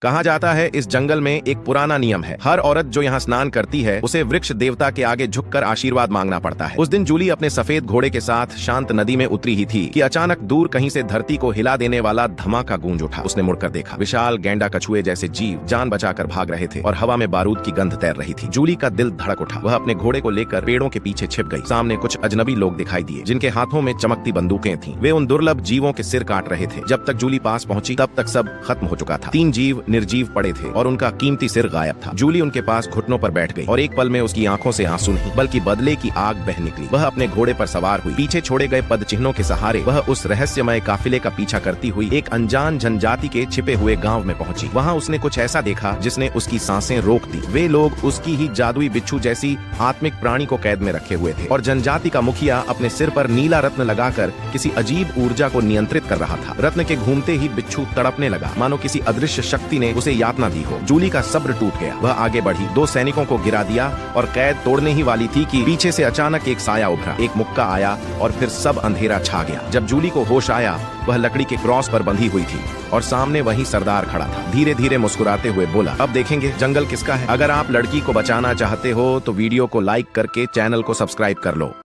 कहा जाता है इस जंगल में एक पुराना नियम है, हर औरत जो यहाँ स्नान करती है उसे वृक्ष देवता के आगे झुककर आशीर्वाद मांगना पड़ता है। उस दिन जूली अपने सफेद घोड़े के साथ शांत नदी में उतरी ही थी कि अचानक दूर कहीं से धरती को हिला देने वाला धमाका गूंज उठा। उसने मुड़कर देखा, विशाल गैंडा कछुए जैसे जीव जान बचाकर भाग रहे थे और हवा में बारूद की गंध तैर रही थी। जूली का दिल धड़क उठा। वह अपने घोड़े को लेकर पेड़ों के पीछे छिप गई। सामने कुछ अजनबी लोग दिखाई दिए जिनके हाथों में चमकती बंदूकें थीं। वे उन दुर्लभ जीवों के सिर काट रहे थे। जब तक जूली पास पहुंची तब तक सब खत्म हो चुका था। 3 जीव निर्जीव पड़े थे और उनका कीमती सिर गायब था। जूली उनके पास घुटनों पर बैठ गई और एक पल में उसकी आंखों से आंसू नहीं बल्कि बदले की आग बह निकली। वह अपने घोड़े पर सवार हुई। पीछे छोड़े गए पद चिन्हों के सहारे वह उस रहस्यमय काफिले का पीछा करती हुई एक अनजान जनजाति के छिपे हुए गांव में पहुंची। वहां उसने कुछ ऐसा देखा जिसने उसकी सांसें रोक दी। वे लोग उसकी ही जादुई बिच्छू जैसी आत्मिक प्राणी को कैद में रखे हुए थे और जनजाति का मुखिया अपने सिर पर नीला रत्न लगाकर किसी अजीब ऊर्जा को नियंत्रित कर रहा था। रत्न के घूमते ही बिच्छू तड़पने लगा, मानो किसी अदृश्य शक्ति ने उसे यातना दी हो। जूली का सब्र टूट गया। वह आगे बढ़ी, 2 सैनिकों को गिरा दिया और कैद तोड़ने ही वाली थी कि पीछे से अचानक एक साया उभरा, एक मुक्का आया और फिर सब अंधेरा छा गया। जब जूली को होश आया, वह लकड़ी के क्रॉस पर बंधी हुई थी और सामने वही सरदार खड़ा था। धीरे धीरे मुस्कुराते हुए बोला, अब देखेंगे जंगल किसका है। अगर आप लड़की को बचाना चाहते हो तो वीडियो को लाइक करके चैनल को सब्सक्राइब कर लो।